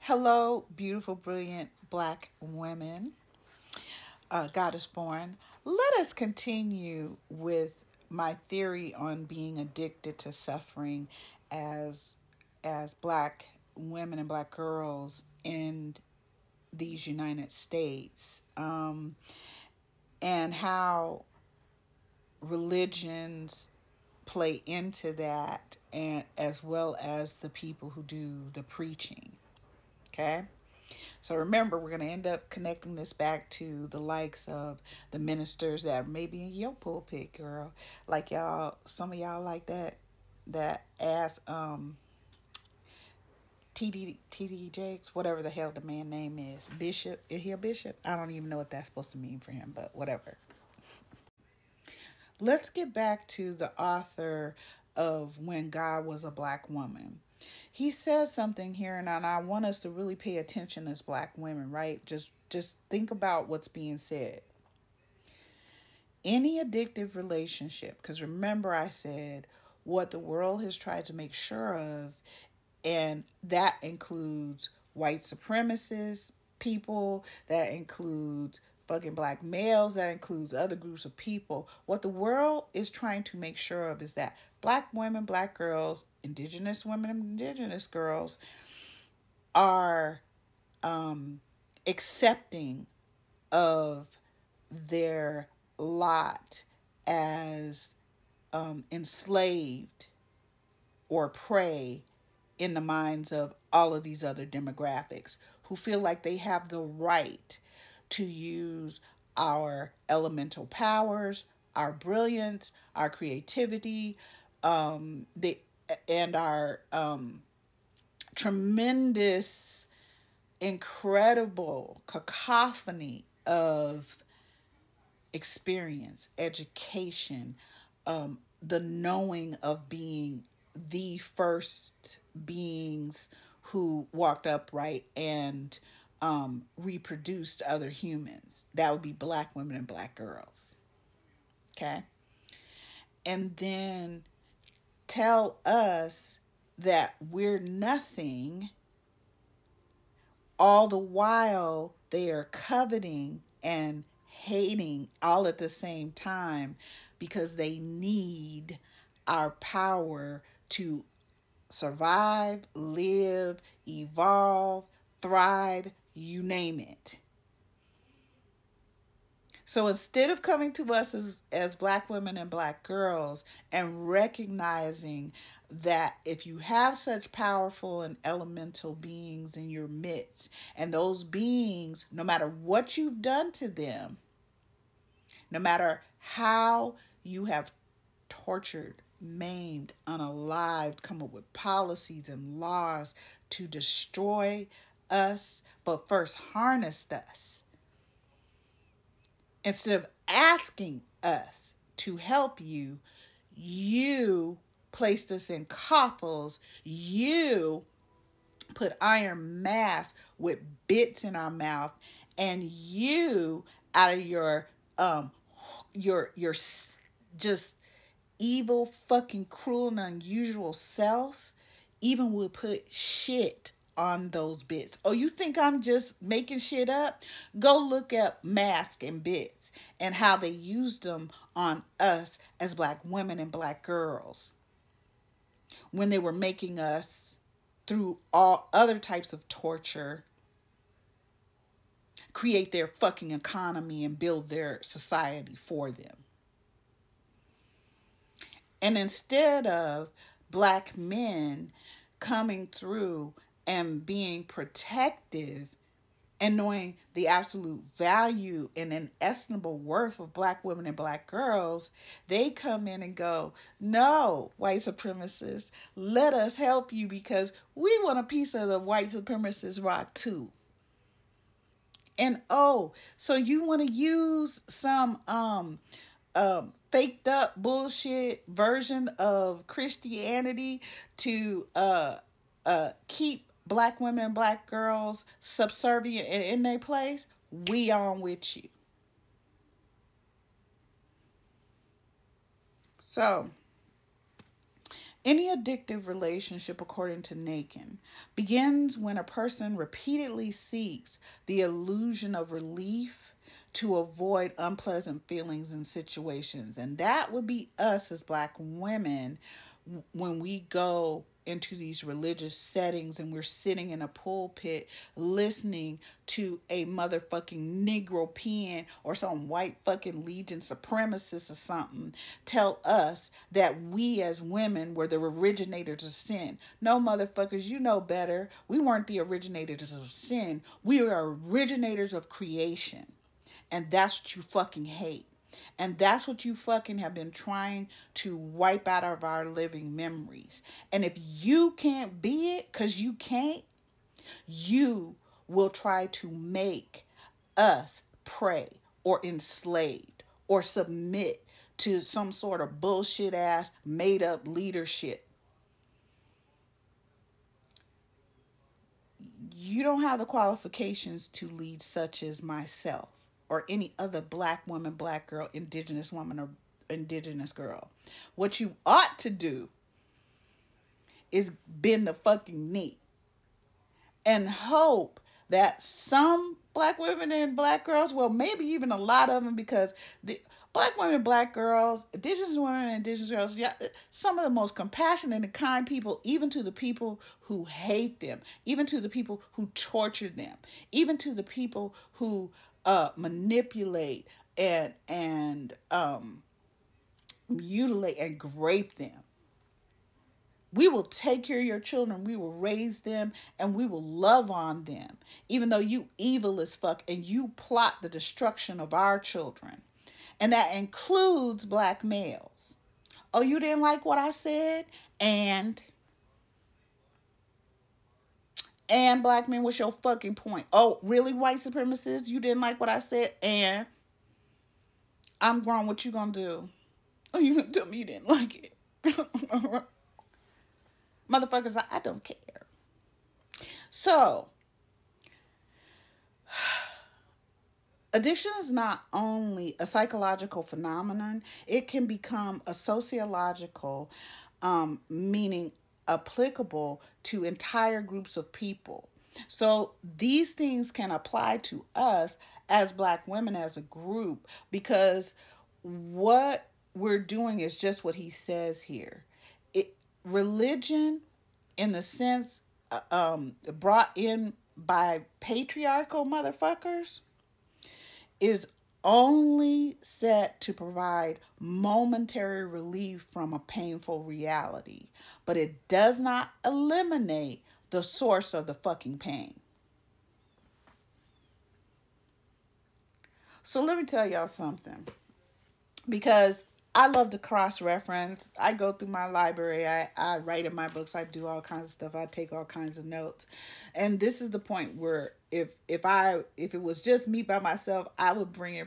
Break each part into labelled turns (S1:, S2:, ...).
S1: Hello, beautiful, brilliant black women, goddess born. Let us continue with my theory on being addicted to suffering as black women and black girls in these United States, and how religions play into that, and as well as the people who do the preaching. Okay. So remember, we're going to end up connecting this back to the likes of the ministers that may be in your pulpit, girl. Like y'all, some of y'all like that ass TD Jakes, whatever the hell the man name is. Bishop, is he a bishop? I don't even know what that's supposed to mean for him, but whatever. Let's get back to the author of When God Was a Black Woman. He says something here, and I want us to really pay attention as black women, right? Just think about what's being said. Any addictive relationship, because remember I said what the world has tried to make sure of, and that includes white supremacists, people, that includes fucking black males, that includes other groups of people. What the world is trying to make sure of is that black women, black girls, indigenous women, and indigenous girls are accepting of their lot as enslaved or prey in the minds of all of these other demographics who feel like they have the right to use our elemental powers, our brilliance, our creativity, the and our tremendous, incredible cacophony of experience, education, the knowing of being the first beings who walked upright and reproduced other humans. That would be black women and black girls. Okay. And then tell us that we're nothing, all the while they are coveting and hating all at the same time because they need our power to survive, live, evolve, thrive, you name it. So instead of coming to us as black women and black girls and recognizing that if you have such powerful and elemental beings in your midst, and those beings, no matter what you've done to them, no matter how you have tortured, maimed, unalived, come up with policies and laws to destroy us, but first harnessed us, instead of asking us to help you, you placed us in coffles. You put iron masks with bits in our mouth, and you, out of your just evil, fucking cruel and unusual selves, even would put shit on those bits. Oh, you think I'm just making shit up? Go look up mask and bits and how they used them on us as black women and black girls when they were making us, through all other types of torture, create their fucking economy and build their society for them. And instead of black men coming through and being protective and knowing the absolute value and inestimable worth of black women and black girls, they come in and go, no, white supremacists, let us help you because we want a piece of the white supremacist rock too. And oh, so you want to use some faked up bullshit version of Christianity to keep black women and black girls subservient and in their place? We on with you. So Any addictive relationship, according to Nakin, begins when a person repeatedly seeks the illusion of relief to avoid unpleasant feelings and situations. And that would be us as Black women when we go into these religious settings and we're sitting in a pulpit listening to a motherfucking Negro pen or some white fucking legion supremacist or something tell us that we as women were the originators of sin. No, motherfuckers, you know better. We weren't the originators of sin. We were originators of creation. And that's what you fucking hate. And that's what you fucking have been trying to wipe out of our living memories. And if you can't be it, because you can't, you will try to make us pray or enslaved or submit to some sort of bullshit ass made up leadership. You don't have the qualifications to lead such as myself or any other Black woman, Black girl, indigenous woman, or indigenous girl. What you ought to do is bend the fucking knee and hope that some Black women and Black girls, well, maybe even a lot of them, because the Black women and Black girls, indigenous women and indigenous girls, yeah, some of the most compassionate and kind people, even to the people who hate them, even to the people who torture them, even to the people who manipulate and mutilate and grape them. We will take care of your children. We will raise them and we will love on them. Even though you evil as fuck and you plot the destruction of our children. And that includes Black males. Oh, you didn't like what I said? And Black men, what's your fucking point? Oh, really, white supremacists? You didn't like what I said? And I'm grown. What you gonna do? Oh, you gonna tell me you didn't like it? Motherfuckers, I don't care. So, addiction is not only a psychological phenomenon, it can become a sociological, meaning applicable to entire groups of people. So these things can apply to us as Black women as a group, because what we're doing is just what he says here. Religion, in the sense brought in by patriarchal motherfuckers, is only set to provide momentary relief from a painful reality, but it does not eliminate the source of the fucking pain. So let me tell y'all something, because I love to cross-reference. I go through my library. I write in my books. I do all kinds of stuff. I take all kinds of notes. And this is the point where if it was just me by myself, I would bring in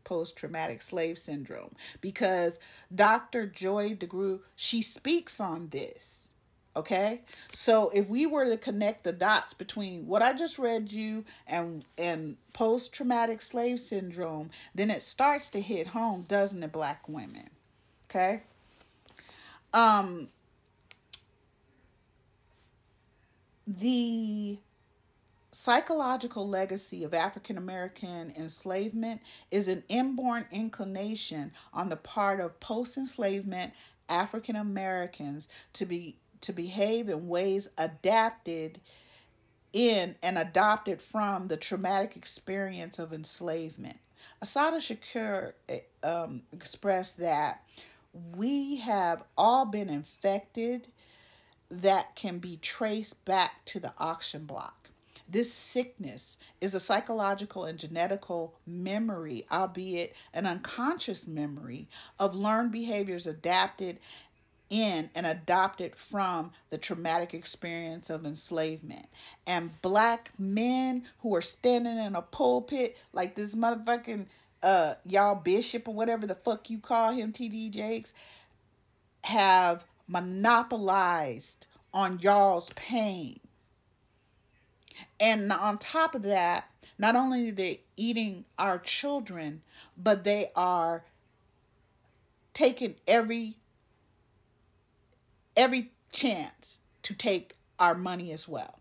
S1: post-traumatic slave syndrome, because Dr. Joy DeGruy, she speaks on this. Okay, so if we were to connect the dots between what I just read you and post-traumatic slave syndrome, then it starts to hit home, doesn't it, Black women? Okay. The psychological legacy of African American enslavement is an inborn inclination on the part of post-enslavement African Americans to behave in ways adapted in and adopted from the traumatic experience of enslavement. Assata Shakur expressed that we have all been infected that can be traced back to the auction block. This sickness is a psychological and genetical memory, albeit an unconscious memory, of learned behaviors adapted in and adopted from the traumatic experience of enslavement. And Black men who are standing in a pulpit like this motherfucking y'all bishop or whatever the fuck you call him, TD Jakes, have monopolized on y'all's pain. And on top of that, not only are they eating our children, but they are taking every every chance to take our money as well.